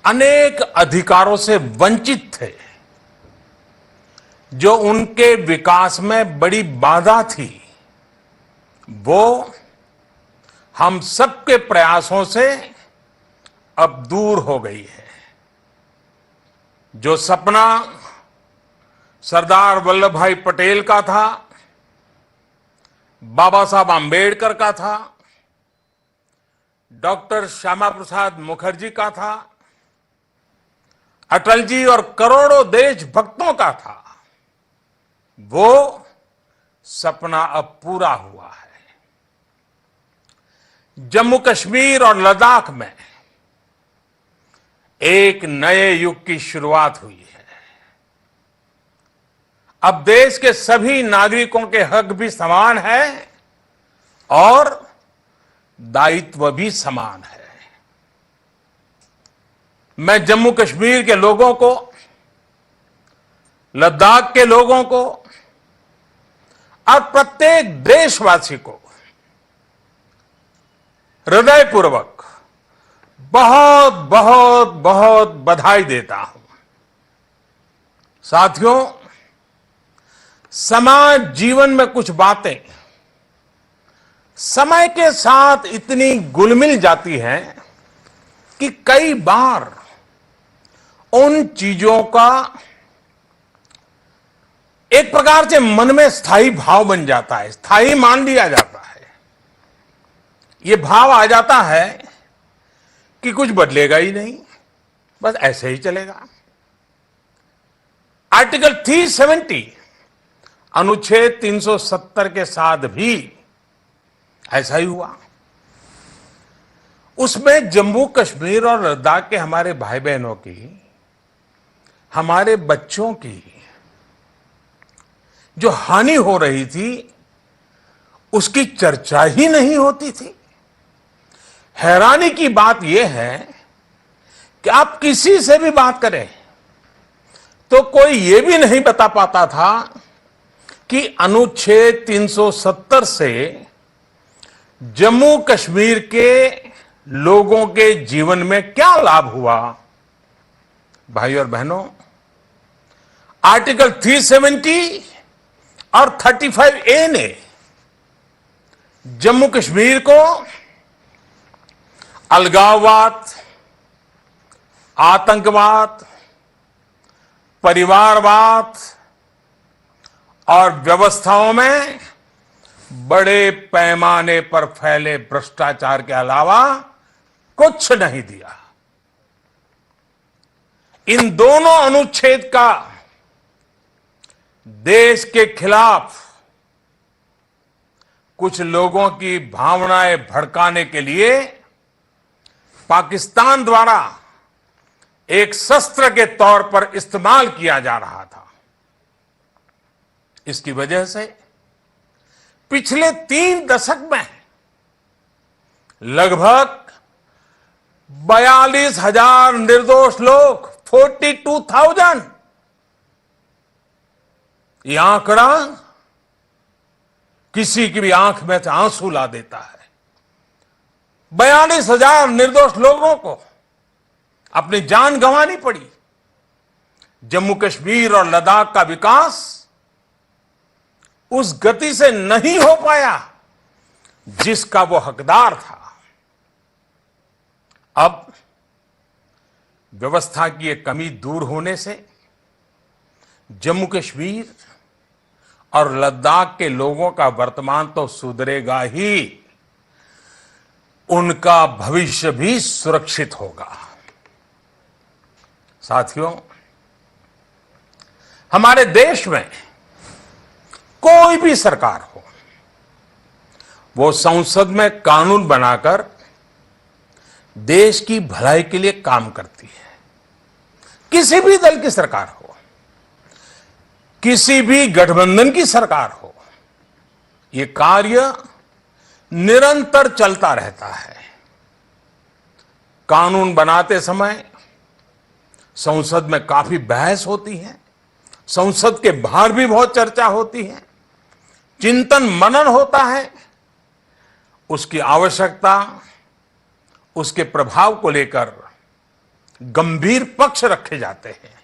अनेक अधिकारों से वंचित थे, जो उनके विकास में बड़ी बाधा थी, वो हम सबके प्रयासों से अब दूर हो गई है। जो सपना सरदार वल्लभ भाई पटेल का था, बाबा साहब आंबेडकर का था, डॉक्टर श्यामा प्रसाद मुखर्जी का था, अटल जी और करोड़ों देशभक्तों का था, वो सपना अब पूरा हुआ है। जम्मू कश्मीर और लद्दाख में एक नए युग की शुरुआत हुई है। अब देश के सभी नागरिकों के हक भी समान है और दायित्व भी समान है। मैं जम्मू कश्मीर के लोगों को, लद्दाख के लोगों को और प्रत्येक देशवासी को हृदयपूर्वक बहुत बहुत बहुत बधाई देता हूं। साथियों, समाज जीवन में कुछ बातें समय के साथ इतनी घुल-मिल जाती हैं कि कई बार उन चीजों का एक प्रकार से मन में स्थायी भाव बन जाता है, स्थायी मान लिया जाता है। ये भाव आ जाता है कि कुछ बदलेगा ही नहीं, बस ऐसे ही चलेगा। आर्टिकल 370 अनुच्छेद 370 के साथ भी ऐसा ही हुआ। उसमें जम्मू कश्मीर और लद्दाख के हमारे भाई बहनों की, हमारे बच्चों की जो हानि हो रही थी, उसकी चर्चा ही नहीं होती थी। हैरानी की बात यह है कि आप किसी से भी बात करें तो कोई यह भी नहीं बता पाता था कि अनुच्छेद 370 से जम्मू कश्मीर के लोगों के जीवन में क्या लाभ हुआ। भाई और बहनों, आर्टिकल 370 और 35A ने जम्मू कश्मीर को अलगाववाद, आतंकवाद, परिवारवाद और व्यवस्थाओं में बड़े पैमाने पर फैले भ्रष्टाचार के अलावा कुछ नहीं दिया। इन दोनों अनुच्छेद का देश के खिलाफ कुछ लोगों की भावनाएं भड़काने के लिए पाकिस्तान द्वारा एक शस्त्र के तौर पर इस्तेमाल किया जा रहा था। इसकी वजह से पिछले 3 दशक में लगभग 42,000 निर्दोष लोग, 42,000, यह आंकड़ा किसी की भी आंख में से आंसू ला देता है। 42,000 निर्दोष लोगों को अपनी जान गंवानी पड़ी। जम्मू कश्मीर और लद्दाख का विकास उस गति से नहीं हो पाया जिसका वो हकदार था। अब व्यवस्था की एक कमी दूर होने से जम्मू कश्मीर और लद्दाख के लोगों का वर्तमान तो सुधरेगा ही, उनका भविष्य भी सुरक्षित होगा। साथियों, हमारे देश में कोई भी सरकार हो, वो संसद में कानून बनाकर देश की भलाई के लिए काम करती है। किसी भी दल की सरकार हो, किसी भी गठबंधन की सरकार हो, ये कार्य निरंतर चलता रहता है। कानून बनाते समय संसद में काफी बहस होती है, संसद के बाहर भी बहुत चर्चा होती है, चिंतन मनन होता है। उसकी आवश्यकता, उसके प्रभाव को लेकर गंभीर पक्ष रखे जाते हैं।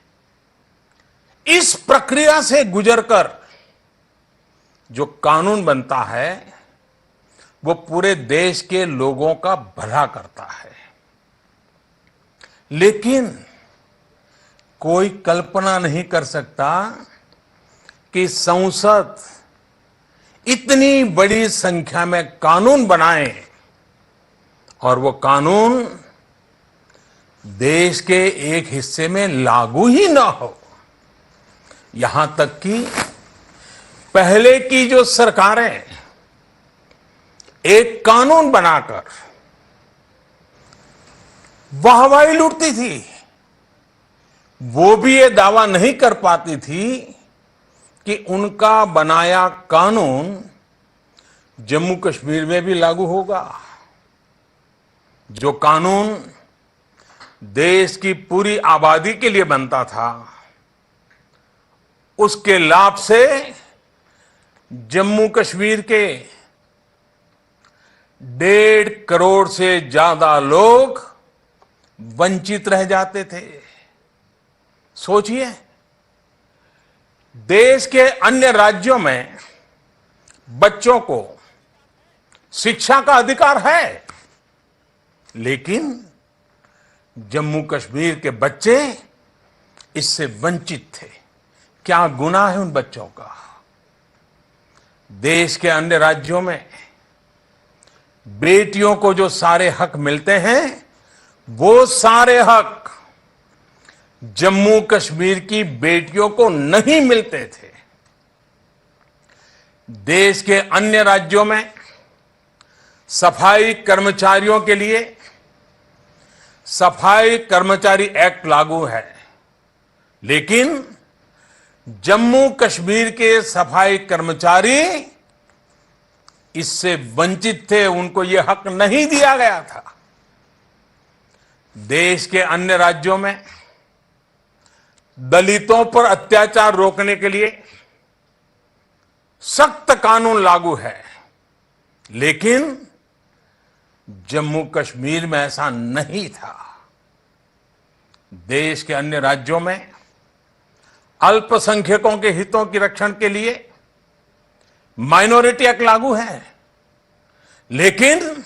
इस प्रक्रिया से गुजरकर जो कानून बनता है वो पूरे देश के लोगों का भला करता है। लेकिन कोई कल्पना नहीं कर सकता कि संसद इतनी बड़ी संख्या में कानून बनाए और वो कानून देश के एक हिस्से में लागू ही ना हो। यहां तक कि पहले की जो सरकारें एक कानून बनाकर वाहवाही लूटती थी, वो भी ये दावा नहीं कर पाती थी कि उनका बनाया कानून जम्मू कश्मीर में भी लागू होगा। जो कानून देश की पूरी आबादी के लिए बनता था, उसके लाभ से जम्मू कश्मीर के 1.5 करोड़ से ज्यादा लोग वंचित रह जाते थे। सोचिए, देश के अन्य राज्यों में बच्चों को शिक्षा का अधिकार है, लेकिन जम्मू कश्मीर के बच्चे इससे वंचित थे। क्या गुनाह है उन बच्चों का? देश के अन्य राज्यों में बेटियों को जो सारे हक मिलते हैं, वो सारे हक जम्मू कश्मीर की बेटियों को नहीं मिलते थे। देश के अन्य राज्यों में सफाई कर्मचारियों के लिए सफाई कर्मचारी एक्ट लागू है, लेकिन जम्मू कश्मीर के सफाई कर्मचारी इससे वंचित थे, उनको यह हक नहीं दिया गया था। देश के अन्य राज्यों में दलितों पर अत्याचार रोकने के लिए सख्त कानून लागू है, लेकिन जम्मू कश्मीर में ऐसा नहीं था। देश के अन्य राज्यों में अल्पसंख्यकों के हितों की रक्षण के लिए माइनॉरिटी एक्ट लागू है, लेकिन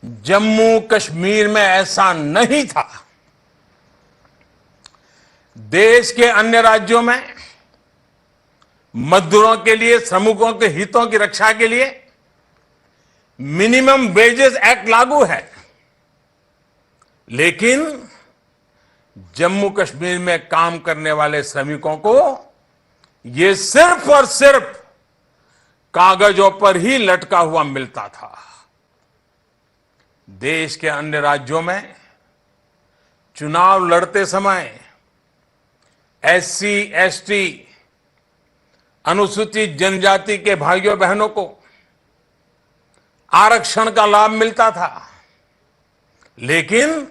जम्मू कश्मीर में ऐसा नहीं था। देश के अन्य राज्यों में मजदूरों के लिए, श्रमिकों के हितों की रक्षा के लिए मिनिमम वेजेस एक्ट लागू है, लेकिन जम्मू कश्मीर में काम करने वाले श्रमिकों को यह सिर्फ और सिर्फ कागजों पर ही लटका हुआ मिलता था। देश के अन्य राज्यों में चुनाव लड़ते समय एससी, एसटी, अनुसूचित जनजाति के भाइयों बहनों को आरक्षण का लाभ मिलता था, लेकिन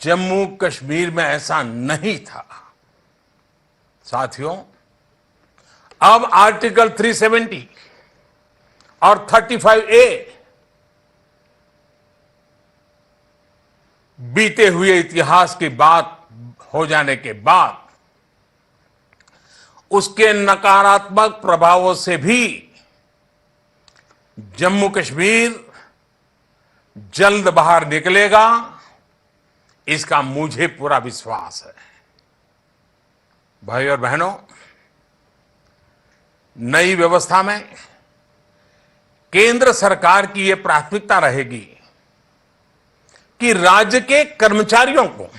जम्मू कश्मीर में ऐसा नहीं था। साथियों, अब आर्टिकल 370 और 35A बीते हुए इतिहास की बात हो जाने के बाद उसके नकारात्मक प्रभावों से भी जम्मू कश्मीर जल्द बाहर निकलेगा, इसका मुझे पूरा विश्वास है। भाई और बहनों, नई व्यवस्था में केंद्र सरकार की यह प्राथमिकता रहेगी कि राज्य के कर्मचारियों को,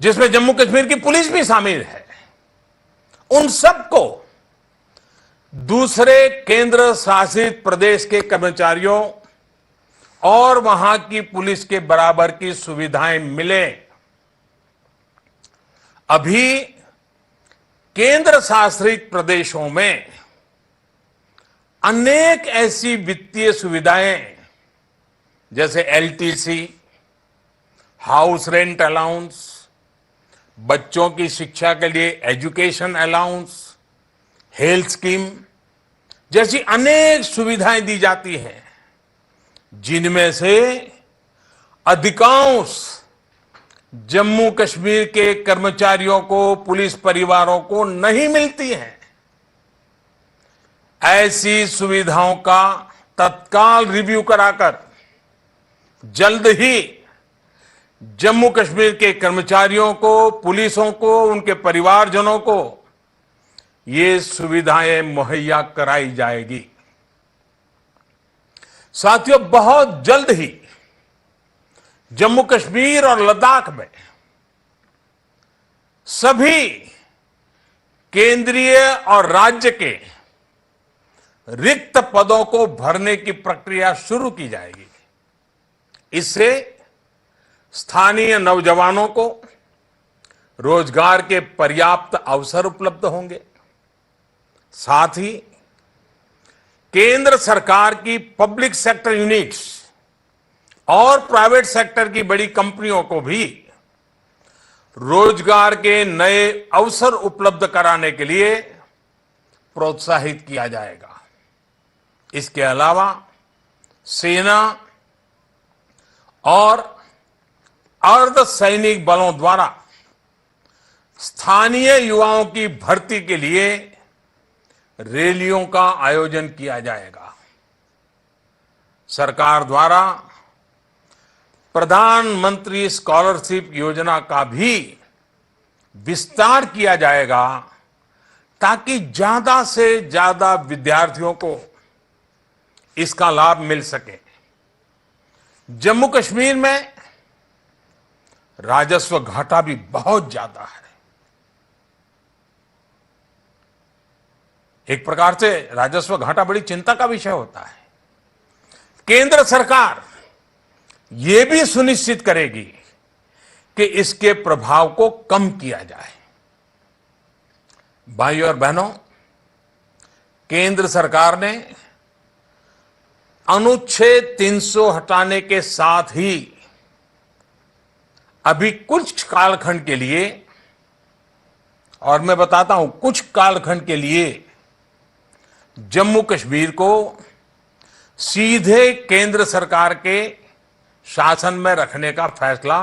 जिसमें जम्मू कश्मीर की पुलिस भी शामिल है, उन सबको दूसरे केंद्र शासित प्रदेश के कर्मचारियों और वहां की पुलिस के बराबर की सुविधाएं मिले। अभी केंद्र शासित प्रदेशों में अनेक ऐसी वित्तीय सुविधाएं जैसे एलटीसी, हाउस रेंट अलाउंस, बच्चों की शिक्षा के लिए एजुकेशन अलाउंस, हेल्थ स्कीम जैसी अनेक सुविधाएं दी जाती हैं, जिनमें से अधिकांश जम्मू कश्मीर के कर्मचारियों को, पुलिस परिवारों को नहीं मिलती हैं। ऐसी सुविधाओं का तत्काल रिव्यू कराकर जल्द ही जम्मू कश्मीर के कर्मचारियों को, पुलिसों को, उनके परिवारजनों को ये सुविधाएं मुहैया कराई जाएगी। साथियों, बहुत जल्द ही जम्मू कश्मीर और लद्दाख में सभी केंद्रीय और राज्य के रिक्त पदों को भरने की प्रक्रिया शुरू की जाएगी। इससे स्थानीय नौजवानों को रोजगार के पर्याप्त अवसर उपलब्ध होंगे। साथ ही केंद्र सरकार की पब्लिक सेक्टर यूनिट्स और प्राइवेट सेक्टर की बड़ी कंपनियों को भी रोजगार के नए अवसर उपलब्ध कराने के लिए प्रोत्साहित किया जाएगा। इसके अलावा सेना और अर्ध सैनिक बलों द्वारा स्थानीय युवाओं की भर्ती के लिए रैलियों का आयोजन किया जाएगा। सरकार द्वारा प्रधानमंत्री स्कॉलरशिप योजना का भी विस्तार किया जाएगा ताकि ज्यादा से ज्यादा विद्यार्थियों को इसका लाभ मिल सके। जम्मू कश्मीर में राजस्व घाटा भी बहुत ज्यादा है। एक प्रकार से राजस्व घाटा बड़ी चिंता का विषय होता है। केंद्र सरकार यह भी सुनिश्चित करेगी कि इसके प्रभाव को कम किया जाए। भाइयों और बहनों, केंद्र सरकार ने अनुच्छेद 300 हटाने के साथ ही अभी कुछ कालखंड के लिए, और मैं बताता हूं कुछ कालखंड के लिए, जम्मू कश्मीर को सीधे केंद्र सरकार के शासन में रखने का फैसला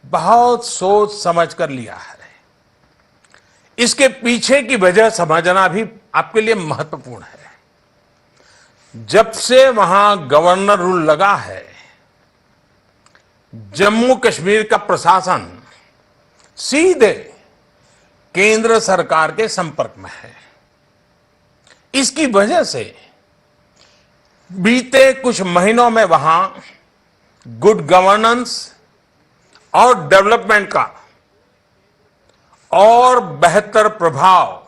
बहुत सोच समझ कर लिया है। इसके पीछे की वजह समझना भी आपके लिए महत्वपूर्ण है। जब से वहां गवर्नर रूल लगा है, जम्मू कश्मीर का प्रशासन सीधे केंद्र सरकार के संपर्क में है। इसकी वजह से बीते कुछ महीनों में वहां गुड गवर्नेंस और डेवलपमेंट का और बेहतर प्रभाव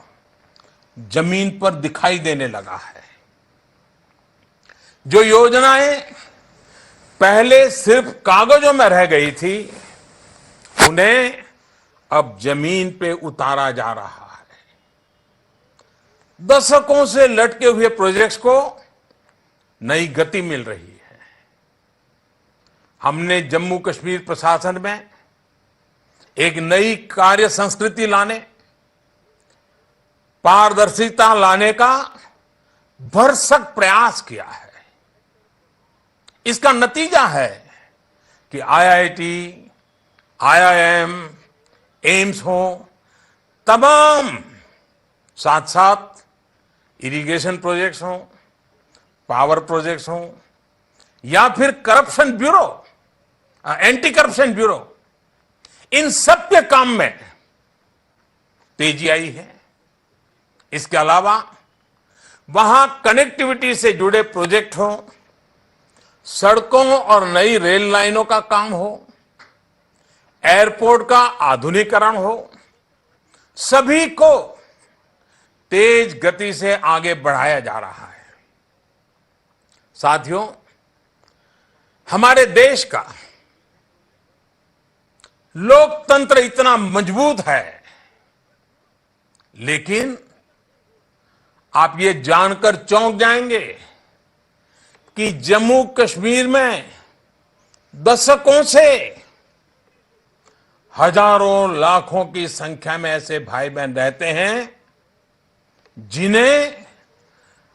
जमीन पर दिखाई देने लगा है। जो योजनाएं पहले सिर्फ कागजों में रह गई थी, उन्हें अब जमीन पे उतारा जा रहा है। दशकों से लटके हुए प्रोजेक्ट्स को नई गति मिल रही है। हमने जम्मू कश्मीर प्रशासन में एक नई कार्य संस्कृति लाने, पारदर्शिता लाने का भरसक प्रयास किया है। इसका नतीजा है कि आईआईटी, आईआईएम, एम्स हो, तमाम साथ साथ इरिगेशन प्रोजेक्ट्स हो, पावर प्रोजेक्ट्स हो, या फिर corruption bureau, anti corruption bureau, इन सब के काम में तेजी आई है। इसके अलावा वहां कनेक्टिविटी से जुड़े प्रोजेक्ट हो, सड़कों और नई रेल लाइनों का काम हो, एयरपोर्ट का आधुनिकीकरण हो, सभी को तेज गति से आगे बढ़ाया जा रहा है। साथियों, हमारे देश का लोकतंत्र इतना मजबूत है, लेकिन आप ये जानकर चौंक जाएंगे कि जम्मू कश्मीर में दशकों से हजारों लाखों की संख्या में ऐसे भाई बहन रहते हैं जिन्हें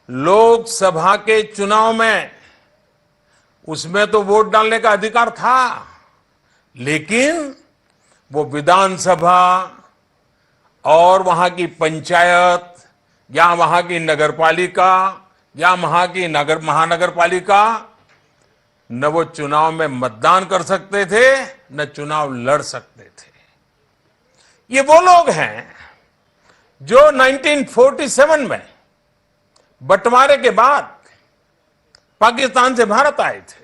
लोकसभा के चुनाव में उसमें तो वोट डालने का अधिकार था, लेकिन वो विधानसभा और वहां की पंचायत या वहां की नगरपालिका या वहां की महानगरपालिका न वो चुनाव में मतदान कर सकते थे न चुनाव लड़ सकते थे। ये वो लोग हैं जो 1947 में बंटवारे के बाद पाकिस्तान से भारत आए थे।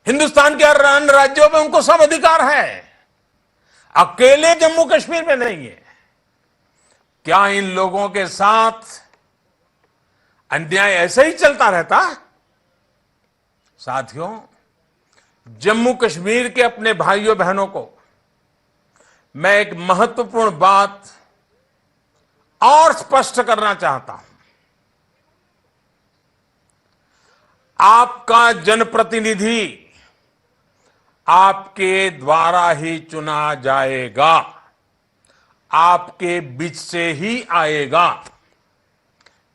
हिंदुस्तान के अन्य राज्यों में उनको सब अधिकार है, अकेले जम्मू कश्मीर में नहीं है। क्या इन लोगों के साथ अन्याय ऐसे ही चलता रहता? साथियों, जम्मू कश्मीर के अपने भाइयों बहनों को मैं एक महत्वपूर्ण बात और स्पष्ट करना चाहता हूं। आपका जनप्रतिनिधि आपके द्वारा ही चुना जाएगा, आपके बीच से ही आएगा।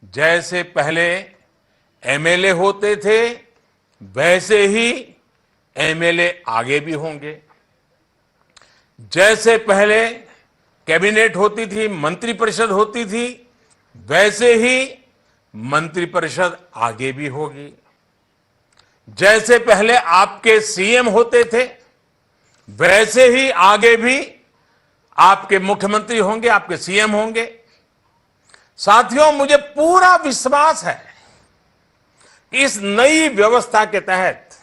जैसे पहले एमएलए होते थे वैसे ही एमएलए आगे भी होंगे। जैसे पहले कैबिनेट होती थी, मंत्रिपरिषद होती थी, वैसे ही मंत्रिपरिषद आगे भी होगी। जैसे पहले आपके सीएम होते थे वैसे ही आगे भी आपके मुख्यमंत्री होंगे, आपके सीएम होंगे। साथियों, मुझे पूरा विश्वास है कि इस नई व्यवस्था के तहत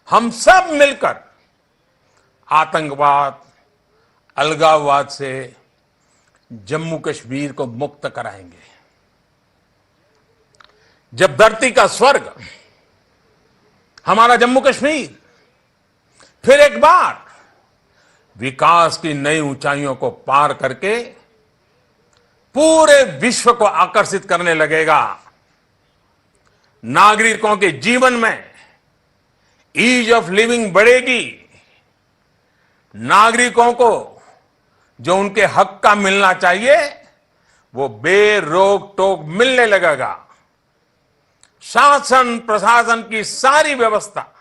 हम सब मिलकर आतंकवाद, अलगाववाद से जम्मू कश्मीर को मुक्त कराएंगे। जब धरती का स्वर्ग हमारा जम्मू कश्मीर फिर एक बार विकास की नई ऊंचाइयों को पार करके पूरे विश्व को आकर्षित करने लगेगा, नागरिकों के जीवन में ईज ऑफ लिविंग बढ़ेगी, नागरिकों को जो उनके हक का मिलना चाहिए वो बेरोक टोक मिलने लगेगा, शासन प्रशासन की सारी व्यवस्था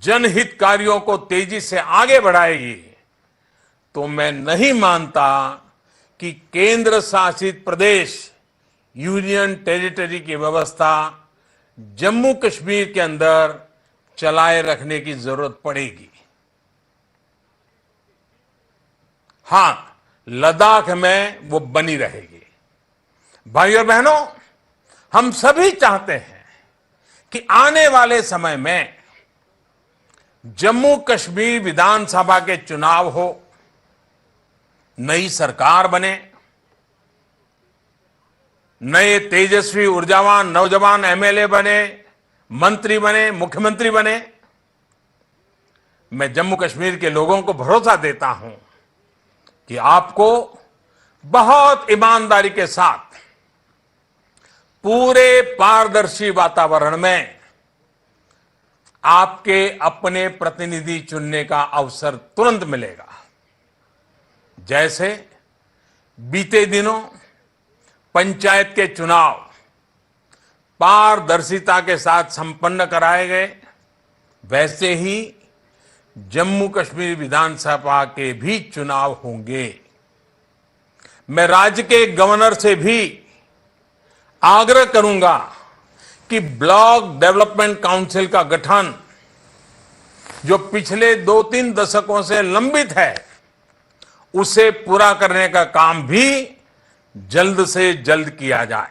जनहित कार्यों को तेजी से आगे बढ़ाएगी। तो मैं नहीं मानता कि केंद्र शासित प्रदेश, यूनियन टेरिटरी की व्यवस्था जम्मू कश्मीर के अंदर चलाए रखने की जरूरत पड़ेगी। हां, लद्दाख में वो बनी रहेगी। भाइयों और बहनों, हम सभी चाहते हैं कि आने वाले समय में जम्मू कश्मीर विधानसभा के चुनाव हो, नई सरकार बने, नए तेजस्वी ऊर्जावान नौजवान एमएलए बने, मंत्री बने, मुख्यमंत्री बने। मैं जम्मू कश्मीर के लोगों को भरोसा देता हूं कि आपको बहुत ईमानदारी के साथ पूरे पारदर्शी वातावरण में आपके अपने प्रतिनिधि चुनने का अवसर तुरंत मिलेगा। जैसे बीते दिनों पंचायत के चुनाव पारदर्शिता के साथ संपन्न कराए गए, वैसे ही जम्मू कश्मीर विधानसभा के भी चुनाव होंगे। मैं राज्य के गवर्नर से भी आग्रह करूंगा कि ब्लॉक डेवलपमेंट काउंसिल का गठन जो पिछले 2-3 दशकों से लंबित है, उसे पूरा करने का काम भी जल्द से जल्द किया जाए।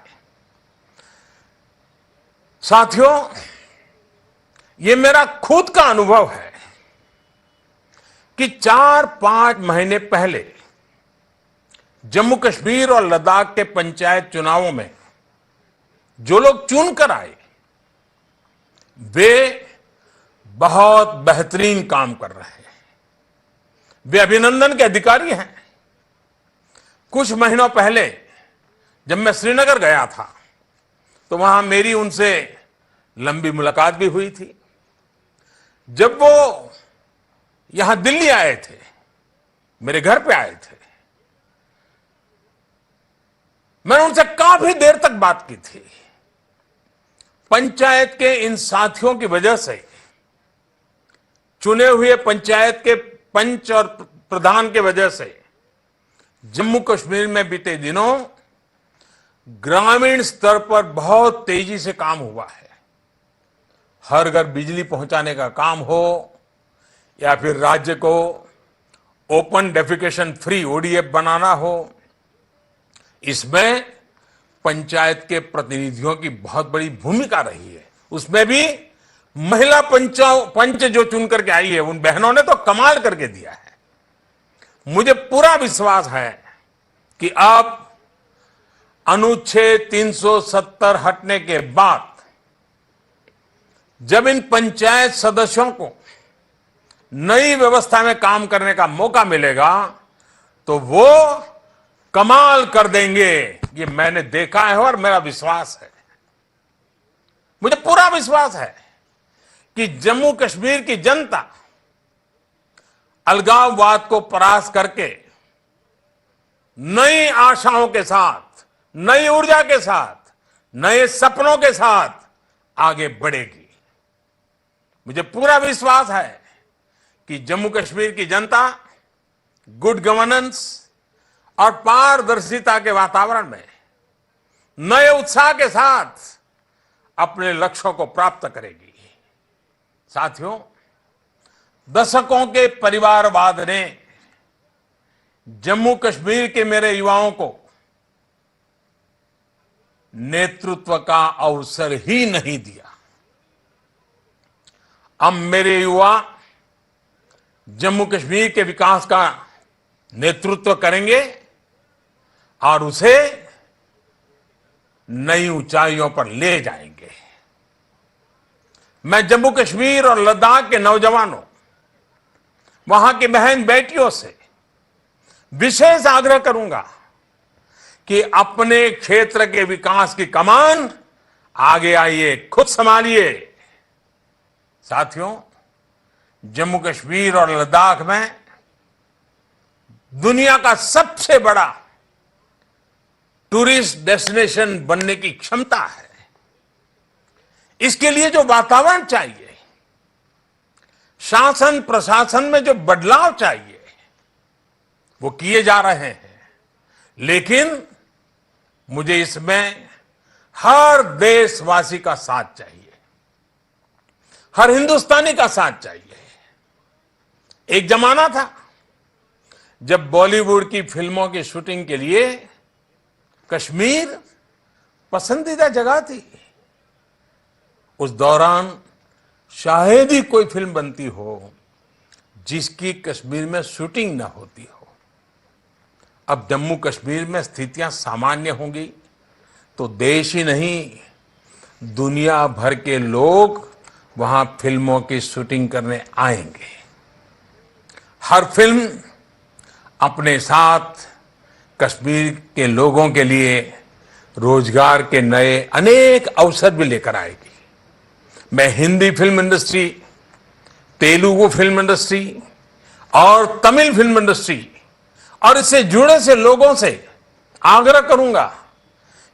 साथियों, ये मेरा खुद का अनुभव है कि 4-5 महीने पहले जम्मू कश्मीर और लद्दाख के पंचायत चुनावों में जो लोग चुनकर आए वे बहुत बेहतरीन काम कर रहे हैं, वे अभिनंदन के अधिकारी हैं। कुछ महीनों पहले जब मैं श्रीनगर गया था तो वहां मेरी उनसे लंबी मुलाकात भी हुई थी। जब वो यहां दिल्ली आए थे, मेरे घर पे आए थे, मैंने उनसे काफी देर तक बात की थी। पंचायत के इन साथियों की वजह से, चुने हुए पंचायत के पंच और प्रधान की वजह से जम्मू कश्मीर में बीते दिनों ग्रामीण स्तर पर बहुत तेजी से काम हुआ है। हर घर बिजली पहुंचाने का काम हो या फिर राज्य को ओपन डेफिकेशन फ्री ओडीएफ बनाना हो, इसमें पंचायत के प्रतिनिधियों की बहुत बड़ी भूमिका रही है। उसमें भी महिला पंच जो चुन करके आई है, उन बहनों ने तो कमाल करके दिया है। मुझे पूरा विश्वास है कि अब अनुच्छेद 370 हटने के बाद जब इन पंचायत सदस्यों को नई व्यवस्था में काम करने का मौका मिलेगा तो वो कमाल कर देंगे। ये मैंने देखा है और मेरा विश्वास है, मुझे पूरा विश्वास है कि जम्मू कश्मीर की जनता अलगाववाद को परास्त करके नई आशाओं के साथ, नई ऊर्जा के साथ, नए सपनों के साथ आगे बढ़ेगी। मुझे पूरा विश्वास है कि जम्मू कश्मीर की जनता गुड गवर्नेंस और पारदर्शिता के वातावरण में नए उत्साह के साथ अपने लक्ष्यों को प्राप्त करेगी। साथियों, दशकों के परिवारवाद ने जम्मू कश्मीर के मेरे युवाओं को नेतृत्व का अवसर ही नहीं दिया। अब मेरे युवा जम्मू कश्मीर के विकास का नेतृत्व करेंगे और उसे नई ऊंचाइयों पर ले जाएंगे। मैं जम्मू कश्मीर और लद्दाख के नौजवानों, वहां की बहन बेटियों से विशेष आग्रह करूंगा कि अपने क्षेत्र के विकास की कमान आगे आइए, खुद संभालिए। साथियों, जम्मू कश्मीर और लद्दाख में दुनिया का सबसे बड़ा टूरिस्ट डेस्टिनेशन बनने की क्षमता है। इसके लिए जो वातावरण चाहिए, शासन प्रशासन में जो बदलाव चाहिए, वो किए जा रहे हैं। लेकिन मुझे इसमें हर देशवासी का साथ चाहिए, हर हिंदुस्तानी का साथ चाहिए। एक जमाना था जब बॉलीवुड की फिल्मों की शूटिंग के लिए कश्मीर पसंदीदा जगह थी। उस दौरान शायद ही कोई फिल्म बनती हो जिसकी कश्मीर में शूटिंग न होती हो। अब जम्मू कश्मीर में स्थितियां सामान्य होंगी तो देश ही नहीं, दुनिया भर के लोग वहां फिल्मों की शूटिंग करने आएंगे। हर फिल्म अपने साथ कश्मीर के लोगों के लिए रोजगार के नए अनेक अवसर भी लेकर आएगी। मैं Hindi film industry, Telugu film industry और तमिल फिल्म इंडस्ट्री और इससे जुड़े से लोगों से आग्रह करूंगा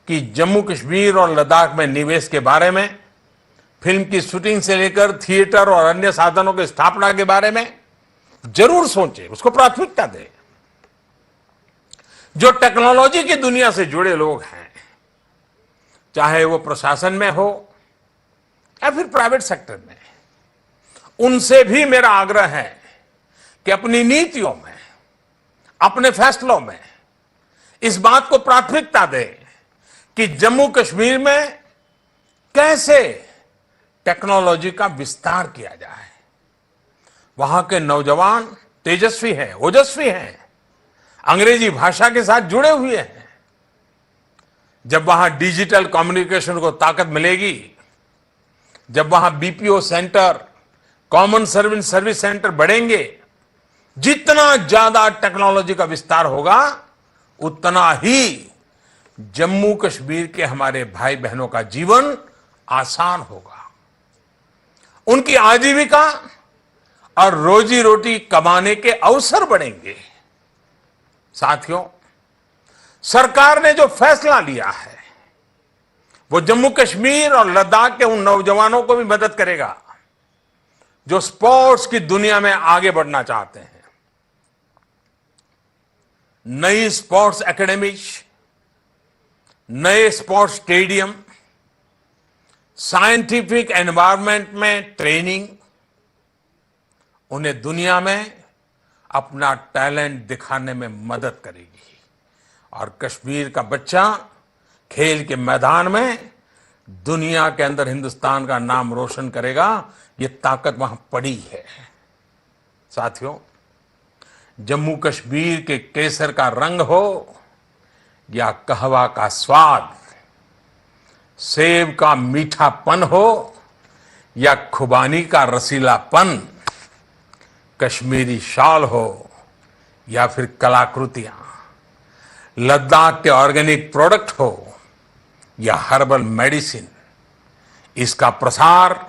कि जम्मू कश्मीर और लद्दाख में निवेश के बारे में, फिल्म की शूटिंग से लेकर थिएटर और अन्य साधनों की स्थापना के बारे में जरूर सोचें, उसको प्राथमिकता दें। जो टेक्नोलॉजी की दुनिया से जुड़े लोग हैं, चाहे वो प्रशासन में हो या फिर प्राइवेट सेक्टर में, उनसे भी मेरा आग्रह है कि अपनी नीतियों में, अपने फैसलों में इस बात को प्राथमिकता दें कि जम्मू कश्मीर में कैसे टेक्नोलॉजी का विस्तार किया जाए। वहां के नौजवान तेजस्वी हैं, ओजस्वी हैं, अंग्रेजी भाषा के साथ जुड़े हुए हैं। जब वहां डिजिटल कम्युनिकेशन को ताकत मिलेगी, जब वहां BPO centre, common service centre बढ़ेंगे, जितना ज्यादा टेक्नोलॉजी का विस्तार होगा उतना ही जम्मू कश्मीर के हमारे भाई बहनों का जीवन आसान होगा, उनकी आजीविका और रोजी रोटी कमाने के अवसर बढ़ेंगे। साथियों, सरकार ने जो फैसला लिया है वो जम्मू कश्मीर और लद्दाख के उन नौजवानों को भी मदद करेगा जो स्पोर्ट्स की दुनिया में आगे बढ़ना चाहते हैं। नई स्पोर्ट्स एकेडमीज, नए स्पोर्ट्स स्टेडियम, साइंटिफिक एनवायरनमेंट में ट्रेनिंग उन्हें दुनिया में अपना टैलेंट दिखाने में मदद करेगी। और कश्मीर का बच्चा खेल के मैदान में दुनिया के अंदर हिंदुस्तान का नाम रोशन करेगा। ये ताकत वहां पड़ी है। साथियों, जम्मू कश्मीर के केसर का रंग हो या कहवा का स्वाद, सेब का मीठापन हो या खुबानी का रसीलापन, कश्मीरी शॉल हो या फिर कलाकृतियां, लद्दाख के ऑर्गेनिक प्रोडक्ट हो या हर्बल मेडिसिन, इसका प्रसार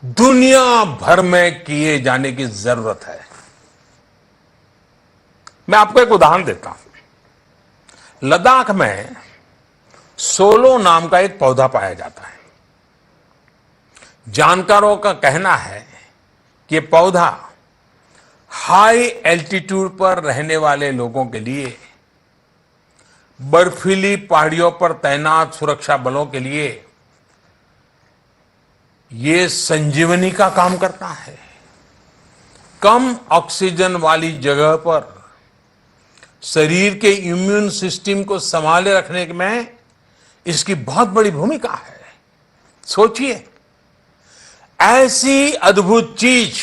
दुनिया भर में किए जाने की जरूरत है। मैं आपको एक उदाहरण देता हूं। लद्दाख में सोलो नाम का एक पौधा पाया जाता है। जानकारों का कहना है कि यह पौधा हाई एल्टीट्यूड पर रहने वाले लोगों के लिए, बर्फीली पहाड़ियों पर तैनात सुरक्षा बलों के लिए ये संजीवनी का काम करता है। कम ऑक्सीजन वाली जगह पर शरीर के इम्यून सिस्टम को संभाले रखने में इसकी बहुत बड़ी भूमिका है। सोचिए, ऐसी अद्भुत चीज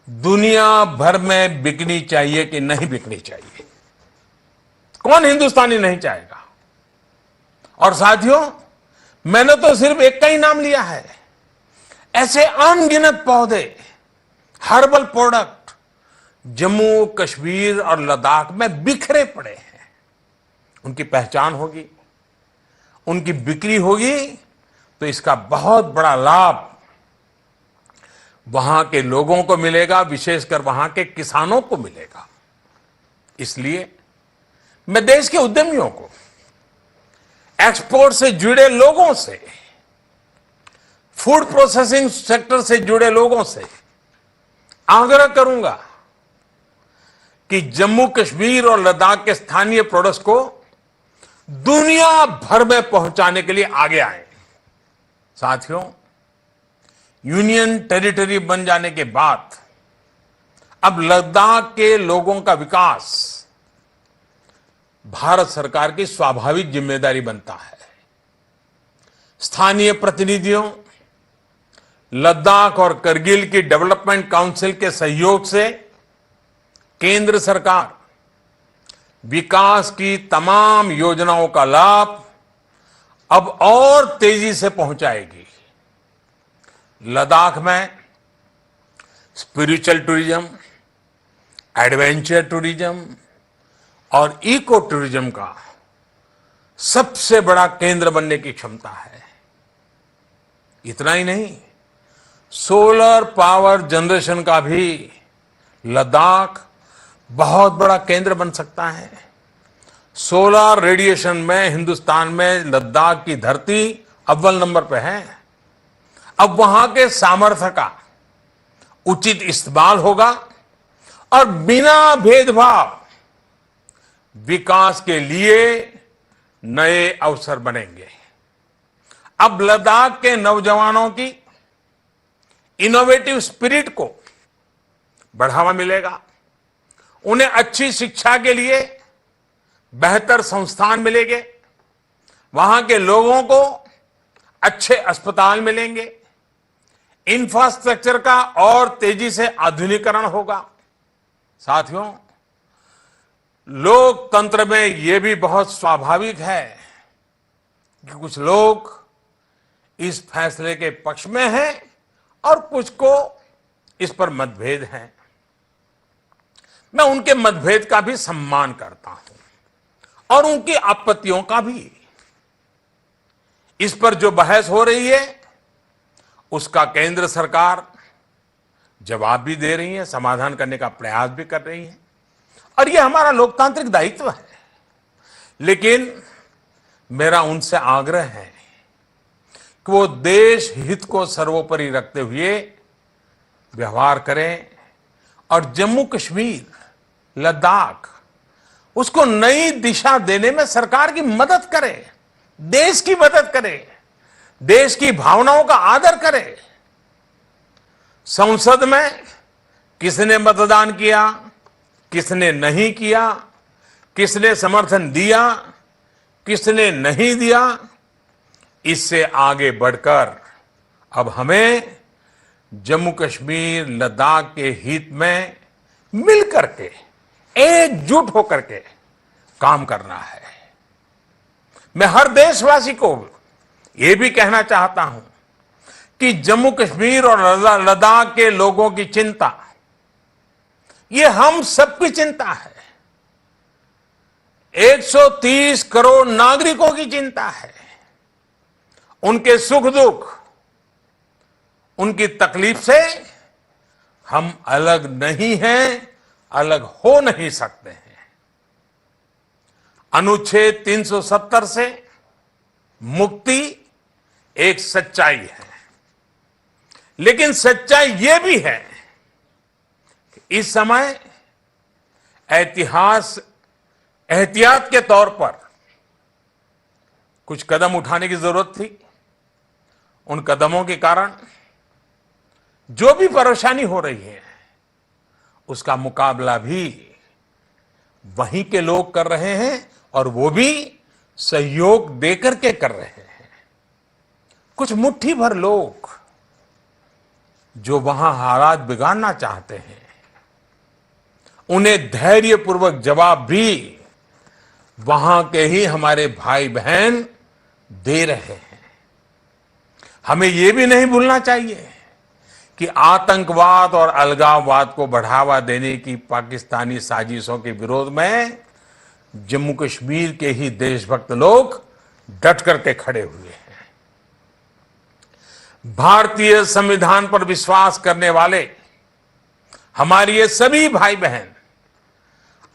दुनिया भर में बिकनी चाहिए कि नहीं बिकनी चाहिए? कौन हिंदुस्तानी नहीं चाहेगा? और साथियों, मैंने तो सिर्फ एक का ही नाम लिया है। ऐसे अनगिनत पौधे, हर्बल प्रोडक्ट जम्मू कश्मीर और लद्दाख में बिखरे पड़े हैं। उनकी पहचान होगी, उनकी बिक्री होगी तो इसका बहुत बड़ा लाभ वहां के लोगों को मिलेगा, विशेषकर वहां के किसानों को मिलेगा। इसलिए मैं देश के उद्यमियों को, एक्सपोर्ट से जुड़े लोगों से, फूड प्रोसेसिंग सेक्टर से जुड़े लोगों से आग्रह करूंगा कि जम्मू कश्मीर और लद्दाख के स्थानीय प्रोडक्ट्स को दुनिया भर में पहुंचाने के लिए आगे आए। साथियों, यूनियन टेरिटरी बन जाने के बाद अब लद्दाख के लोगों का विकास भारत सरकार की स्वाभाविक जिम्मेदारी बनता है। स्थानीय प्रतिनिधियों, लद्दाख और करगिल की डेवलपमेंट काउंसिल के सहयोग से केंद्र सरकार विकास की तमाम योजनाओं का लाभ अब और तेजी से पहुंचाएगी। लद्दाख में स्पिरिचुअल टूरिज्म, एडवेंचर टूरिज्म और इको टूरिज्म का सबसे बड़ा केंद्र बनने की क्षमता है। इतना ही नहीं, सोलर पावर जनरेशन का भी लद्दाख बहुत बड़ा केंद्र बन सकता है। सोलर रेडिएशन में हिंदुस्तान में लद्दाख की धरती अव्वल नंबर पे है। अब वहां के सामर्थ्य का उचित इस्तेमाल होगा और बिना भेदभाव विकास के लिए नए अवसर बनेंगे। अब लद्दाख के नौजवानों की इनोवेटिव स्पिरिट को बढ़ावा मिलेगा। उन्हें अच्छी शिक्षा के लिए बेहतर संस्थान मिलेंगे। वहां के लोगों को अच्छे अस्पताल मिलेंगे। इंफ्रास्ट्रक्चर का और तेजी से आधुनिकीकरण होगा। साथियों, लोकतंत्र में यह भी बहुत स्वाभाविक है कि कुछ लोग इस फैसले के पक्ष में हैं और कुछ को इस पर मतभेद हैं। मैं उनके मतभेद का भी सम्मान करता हूं और उनकी आपत्तियों का भी। इस पर जो बहस हो रही है उसका केंद्र सरकार जवाब भी दे रही है, समाधान करने का प्रयास भी कर रही है और यह हमारा लोकतांत्रिक दायित्व है। लेकिन मेरा उनसे आग्रह है कि वो देश हित को सर्वोपरि रखते हुए व्यवहार करें और जम्मू कश्मीर, लद्दाख उसको नई दिशा देने में सरकार की मदद करें, देश की मदद करें, देश की भावनाओं का आदर करें। संसद में किसने मतदान किया, किसने नहीं किया, किसने समर्थन दिया, किसने नहीं दिया, इससे आगे बढ़कर अब हमें जम्मू कश्मीर, लद्दाख के हित में मिलकर के, एकजुट होकर के काम करना है। मैं हर देशवासी को यह भी कहना चाहता हूं कि जम्मू कश्मीर और लद्दाख के लोगों की चिंता, ये हम सबकी चिंता है। 130 करोड़ नागरिकों की चिंता है। उनके सुख दुख, उनकी तकलीफ से हम अलग नहीं हैं, अलग हो नहीं सकते हैं। अनुच्छेद 370 से मुक्ति एक सच्चाई है, लेकिन सच्चाई यह भी है कि इस समय एहतियात के तौर पर कुछ कदम उठाने की जरूरत थी। उन कदमों के कारण जो भी परेशानी हो रही है, उसका मुकाबला भी वहीं के लोग कर रहे हैं और वो भी सहयोग देकर के कर रहे हैं। कुछ मुट्ठी भर लोग जो वहां हालात बिगाड़ना चाहते हैं, उन्हें धैर्यपूर्वक जवाब भी वहां के ही हमारे भाई बहन दे रहे हैं। हमें यह भी नहीं भूलना चाहिए कि आतंकवाद और अलगाववाद को बढ़ावा देने की पाकिस्तानी साजिशों के विरोध में जम्मू कश्मीर के ही देशभक्त लोग डट करके खड़े हुए हैं। भारतीय संविधान पर विश्वास करने वाले हमारे ये सभी भाई बहन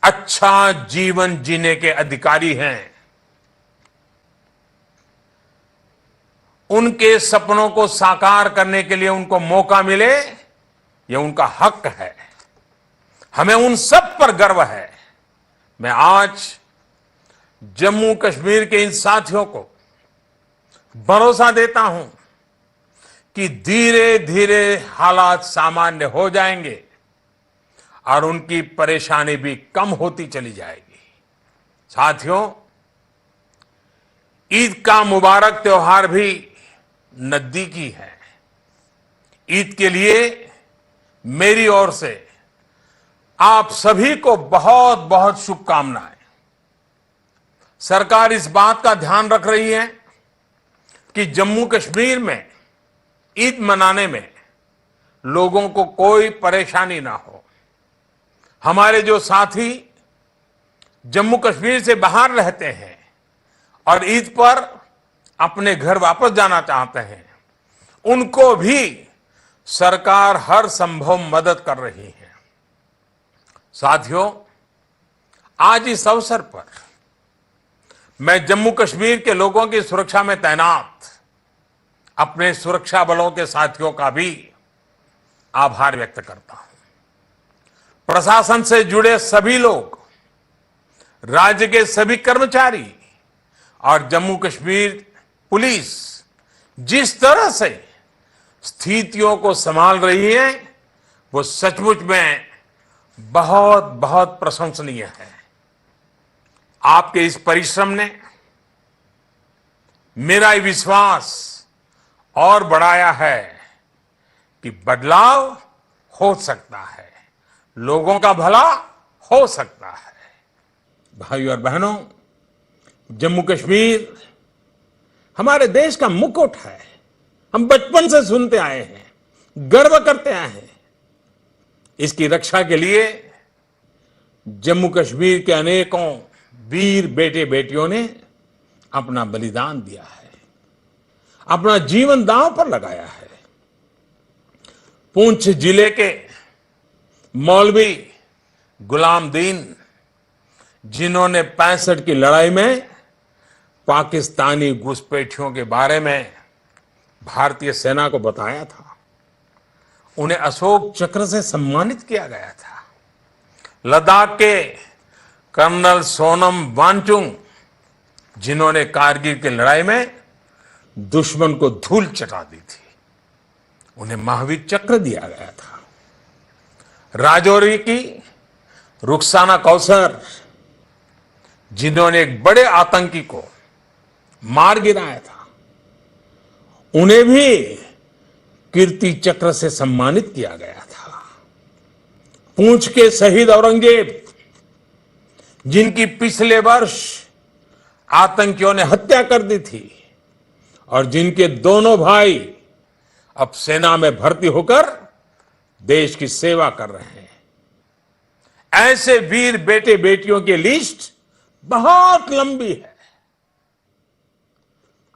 अच्छा जीवन जीने के अधिकारी हैं। उनके सपनों को साकार करने के लिए उनको मौका मिले, यह उनका हक है। हमें उन सब पर गर्व है। मैं आज जम्मू कश्मीर के इन साथियों को भरोसा देता हूं कि धीरे धीरे हालात सामान्य हो जाएंगे और उनकी परेशानी भी कम होती चली जाएगी। साथियों, ईद का मुबारक त्योहार भी नजदीकी है। ईद के लिए मेरी ओर से आप सभी को बहुत बहुत शुभकामनाएं। सरकार इस बात का ध्यान रख रही है कि जम्मू कश्मीर में ईद मनाने में लोगों को कोई परेशानी ना हो। हमारे जो साथी जम्मू कश्मीर से बाहर रहते हैं और ईद पर अपने घर वापस जाना चाहते हैं, उनको भी सरकार हर संभव मदद कर रही है। साथियों, आज इस अवसर पर मैं जम्मू कश्मीर के लोगों की सुरक्षा में तैनात अपने सुरक्षा बलों के साथियों का भी आभार व्यक्त करता हूं। प्रशासन से जुड़े सभी लोग, राज्य के सभी कर्मचारी और जम्मू कश्मीर पुलिस जिस तरह से स्थितियों को संभाल रही है, वो सचमुच में बहुत बहुत प्रशंसनीय है। आपके इस परिश्रम ने मेरा ये विश्वास और बढ़ाया है कि बदलाव हो सकता है, लोगों का भला हो सकता है। भाइयों और बहनों, जम्मू कश्मीर हमारे देश का मुकुट है। हम बचपन से सुनते आए हैं, गर्व करते आए हैं। इसकी रक्षा के लिए जम्मू कश्मीर के अनेकों वीर बेटे बेटियों ने अपना बलिदान दिया है, अपना जीवन दांव पर लगाया है। पुंछ जिले के मौलवी गुलाम दीन, जिन्होंने 65 की लड़ाई में पाकिस्तानी घुसपैठियों के बारे में भारतीय सेना को बताया था। उन्हें अशोक चक्र से सम्मानित किया गया था। लद्दाख के कर्नल सोनम वांगचुक, जिन्होंने कारगिल की लड़ाई में दुश्मन को धूल चटा दी थी, उन्हें महावीर चक्र दिया गया था। राजौरी की रुखसाना कौसर, जिन्होंने एक बड़े आतंकी को मार गिराया था, उन्हें भी कीर्ति चक्र से सम्मानित किया गया था। पूंछ के शहीद औरंगजेब, जिनकी पिछले वर्ष आतंकियों ने हत्या कर दी थी और जिनके दोनों भाई अब सेना में भर्ती होकर देश की सेवा कर रहे हैं, ऐसे वीर बेटे बेटियों की लिस्ट बहुत लंबी है।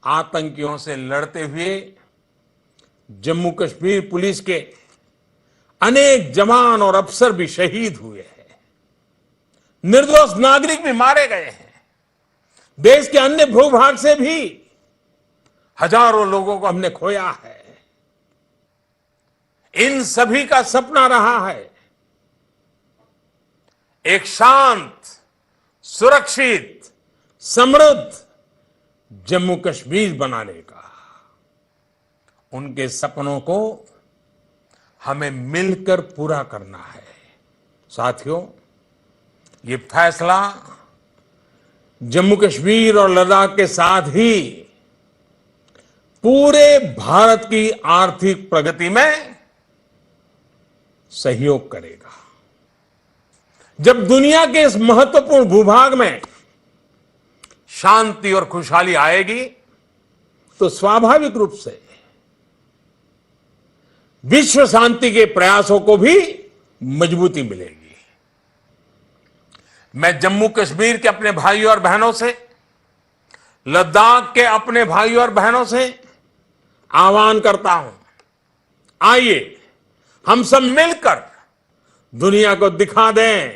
आतंकियों से लड़ते हुए जम्मू कश्मीर पुलिस के अनेक जवान और अफसर भी शहीद हुए हैं। निर्दोष नागरिक भी मारे गए हैं। देश के अन्य भूभाग से भी हजारों लोगों को हमने खोया है। इन सभी का सपना रहा है एक शांत, सुरक्षित, समृद्ध जम्मू कश्मीर बनाने का। उनके सपनों को हमें मिलकर पूरा करना है। साथियों, ये फैसला जम्मू कश्मीर और लद्दाख के साथ ही पूरे भारत की आर्थिक प्रगति में सहयोग करेगा। जब दुनिया के इस महत्वपूर्ण भूभाग में शांति और खुशहाली आएगी, तो स्वाभाविक रूप से विश्व शांति के प्रयासों को भी मजबूती मिलेगी। मैं जम्मू कश्मीर के अपने भाइयों और बहनों से, लद्दाख के अपने भाइयों और बहनों से आह्वान करता हूं, आइए हम सब मिलकर दुनिया को दिखा दें